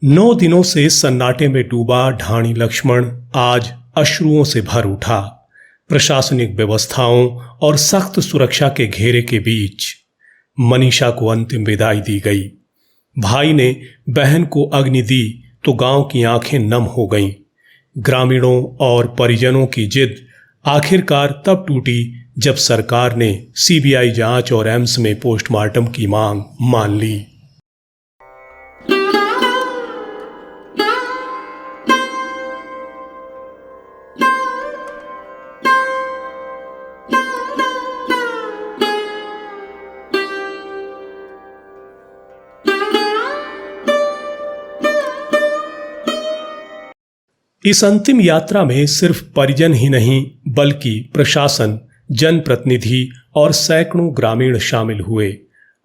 9 दिनों से सन्नाटे में डूबा ढाणी लक्ष्मण आज अश्रुओं से भर उठा। प्रशासनिक व्यवस्थाओं और सख्त सुरक्षा के घेरे के बीच मनीषा को अंतिम विदाई दी गई। भाई ने बहन को अग्नि दी तो गांव की आंखें नम हो गईं। ग्रामीणों और परिजनों की जिद आखिरकार तब टूटी जब सरकार ने सीबीआई जांच और एम्स में पोस्टमार्टम की मांग मान ली। इस अंतिम यात्रा में सिर्फ परिजन ही नहीं बल्कि प्रशासन, जनप्रतिनिधि और सैकड़ों ग्रामीण शामिल हुए।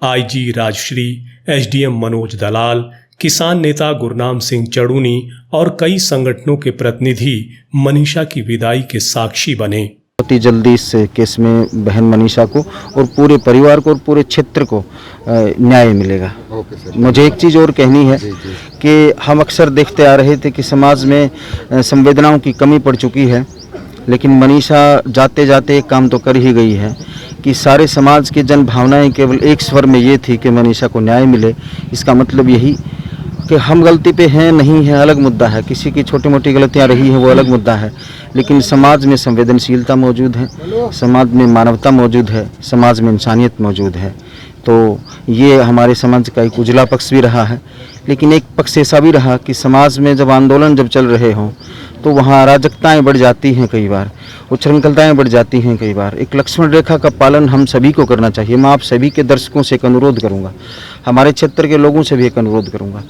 आईजी राजश्री, एसडीएम मनोज दलाल, किसान नेता गुरनाम सिंह चड़ूनी और कई संगठनों के प्रतिनिधि मनीषा की विदाई के साक्षी बने। बहुत ही जल्दी इस केस में बहन मनीषा को और पूरे परिवार को और पूरे क्षेत्र को न्याय मिलेगा। मुझे एक चीज़ और कहनी है कि हम अक्सर देखते आ रहे थे कि समाज में संवेदनाओं की कमी पड़ चुकी है, लेकिन मनीषा जाते जाते एक काम तो कर ही गई है कि सारे समाज की जन भावनाएं केवल एक स्वर में ये थी कि मनीषा को न्याय मिले। इसका मतलब यही कि हम गलती पे हैं नहीं है अलग मुद्दा है, किसी की छोटी मोटी गलतियां रही हैं वो अलग मुद्दा है, लेकिन समाज में संवेदनशीलता मौजूद है, समाज में मानवता मौजूद है, समाज में इंसानियत मौजूद है। तो ये हमारे समाज का एक उजला पक्ष भी रहा है, लेकिन एक पक्ष ऐसा भी रहा कि समाज में जब आंदोलन जब चल रहे हों तो वहाँ अराजकताएं बढ़ जाती हैं, कई बार उच्छृंखलताएं बढ़ जाती हैं, कई बार एक लक्ष्मण रेखा का पालन हम सभी को करना चाहिए। मैं आप सभी के दर्शकों से एक अनुरोध करूँगा, हमारे क्षेत्र के लोगों से भी एक अनुरोध करूँगा,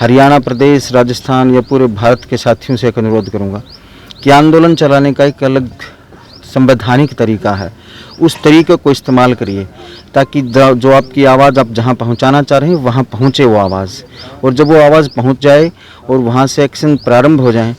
हरियाणा प्रदेश, राजस्थान या पूरे भारत के साथियों से एक अनुरोध करूँगा कि आंदोलन चलाने का एक अलग संवैधानिक तरीका है, उस तरीके को इस्तेमाल करिए ताकि जो आपकी आवाज़ आप जहां पहुंचाना चाह रहे हैं वहां पहुंचे वो आवाज़, और जब वो आवाज़ पहुंच जाए और वहां से एक्शन प्रारंभ हो जाए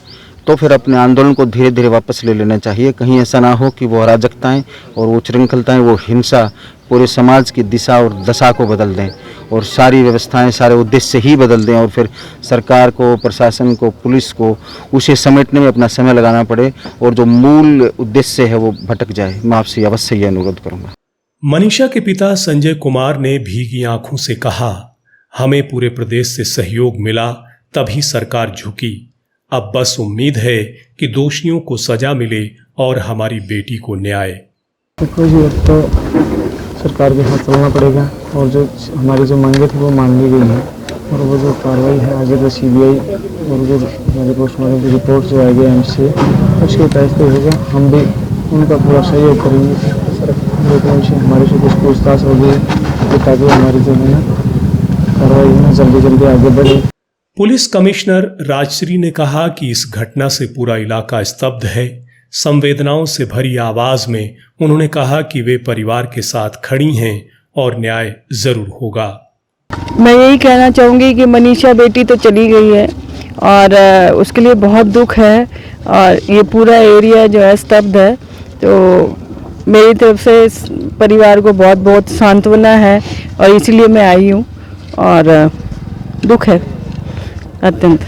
तो फिर अपने आंदोलन को धीरे धीरे वापस ले लेना चाहिए। कहीं ऐसा ना हो कि वो अराजकताएँ और वो उच्छृंखलताएँ, वो हिंसा पूरे समाज की दिशा और दशा को बदल दें और सारी व्यवस्थाएं, सारे उद्देश्य ही बदल दें और फिर सरकार को, प्रशासन को, पुलिस को उसे समेटने में अपना समय लगाना पड़े और जो मूल उद्देश्य है वो भटक जाए। मैं आपसे अवश्य ये अनुरोध करूँगा। मनीषा के पिता संजय कुमार ने भीगी आंखों से कहा, हमें पूरे प्रदेश से सहयोग मिला तभी सरकार झुकी। अब बस उम्मीद है कि दोषियों को सजा मिले और हमारी बेटी को न्याय। देखो जी, अब तो सरकार के साथ चलना पड़ेगा और जो हमारी जो मांगे थी वो मान ली गई है और वो जो कार्रवाई है आगे जो सीबीआई और जो हमारी पोस्टमार्टम की रिपोर्ट जो आएगी एम्स से उसके तहत पे होगा। हम भी उनका पूरा सहयोग करेंगे, उनसे हमारी से कुछ पूछताछ होगी ताकि हमारी जो है कार्रवाई है जल्दी जल्दी आगे बढ़े। पुलिस कमिश्नर राजश्री ने कहा कि इस घटना से पूरा इलाका स्तब्ध है। संवेदनाओं से भरी आवाज में उन्होंने कहा कि वे परिवार के साथ खड़ी हैं और न्याय जरूर होगा। मैं यही कहना चाहूँगी कि मनीषा बेटी तो चली गई है और उसके लिए बहुत दुख है और ये पूरा एरिया जो है स्तब्ध है, तो मेरी तरफ से इस परिवार को बहुत बहुत सांत्वना है और इसीलिए मैं आई हूँ और दुख है अत्यंत।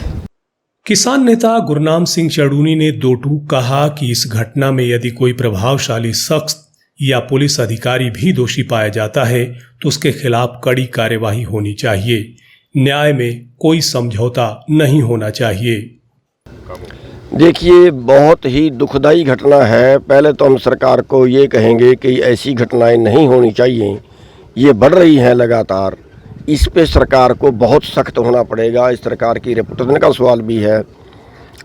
किसान नेता गुरनाम सिंह चड़ूनी ने दो टूक कहा कि इस घटना में यदि कोई प्रभावशाली शख्स या पुलिस अधिकारी भी दोषी पाया जाता है तो उसके खिलाफ कड़ी कार्यवाही होनी चाहिए। न्याय में कोई समझौता नहीं होना चाहिए। देखिए, बहुत ही दुखदाई घटना है। पहले तो हम सरकार को ये कहेंगे कि ऐसी घटनाएं नहीं होनी चाहिए, ये बढ़ रही हैं लगातार। इस पे सरकार को बहुत सख्त होना पड़ेगा। इस सरकार की रेपुटेशन का सवाल भी है,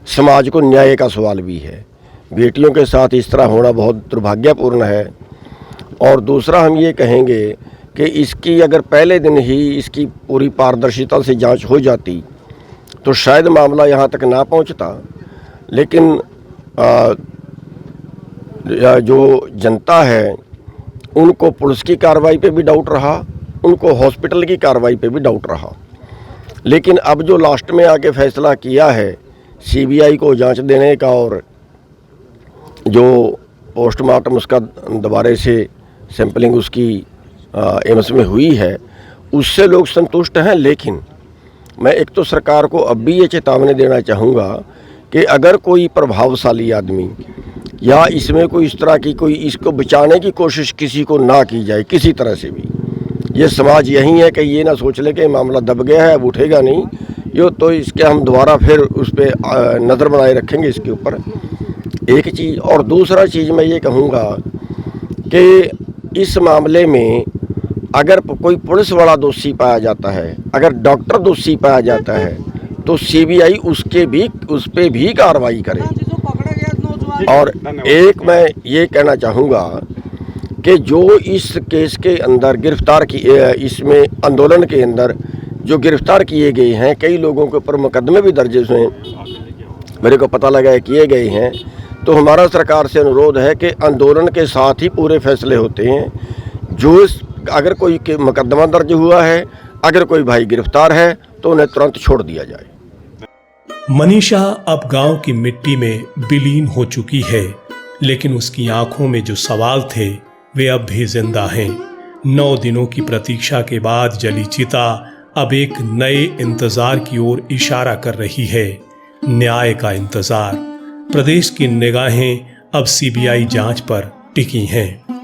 समाज को न्याय का सवाल भी है। बेटियों के साथ इस तरह होना बहुत दुर्भाग्यपूर्ण है। और दूसरा हम ये कहेंगे कि इसकी अगर पहले दिन ही इसकी पूरी पारदर्शिता से जांच हो जाती तो शायद मामला यहाँ तक ना पहुँचता, लेकिन जो जनता है उनको पुलिस की कार्रवाई पे भी डाउट रहा, उनको हॉस्पिटल की कार्रवाई पे भी डाउट रहा। लेकिन अब जो लास्ट में आके फैसला किया है सीबीआई को जांच देने का और जो पोस्टमार्टम उसका दोबारा से सैंपलिंग उसकी एम्स में हुई है, उससे लोग संतुष्ट हैं। लेकिन मैं एक तो सरकार को अब भी ये चेतावनी देना चाहूँगा कि अगर कोई प्रभावशाली आदमी या इसमें कोई इस तरह की कोई इसको बचाने की कोशिश किसी को ना की जाए किसी तरह से भी। ये समाज यही है कि ये ना सोच ले कि मामला दब गया है अब उठेगा नहीं, यो तो इसके हम दोबारा फिर उस पर नज़र बनाए रखेंगे इसके ऊपर, एक चीज़। और दूसरा चीज़ मैं ये कहूँगा कि इस मामले में अगर कोई पुलिस वाला दोषी पाया जाता है, अगर डॉक्टर दोषी पाया जाता है, तो सीबीआई उस पर भी कार्रवाई करे। और एक मैं ये कहना चाहूँगा कि जो इस केस के अंदर गिरफ्तार की इसमें आंदोलन के अंदर जो गिरफ्तार किए गए हैं, कई लोगों के ऊपर मुकदमे भी दर्ज हैं, मेरे को पता लगा है किए गए हैं। तो हमारा सरकार से अनुरोध है कि आंदोलन के साथ ही पूरे फैसले होते हैं। जो अगर कोई मुकदमा दर्ज हुआ है, अगर कोई भाई गिरफ्तार है, तो उन्हें तुरंत छोड़ दिया जाए। मनीषा अब गांव की मिट्टी में विलीन हो चुकी है, लेकिन उसकी आंखों में जो सवाल थे वे अब भी जिंदा हैं। 9 दिनों की प्रतीक्षा के बाद जली चिता अब एक नए इंतजार की ओर इशारा कर रही है, न्याय का इंतजार। प्रदेश की निगाहें अब सीबीआई जांच पर टिकी हैं।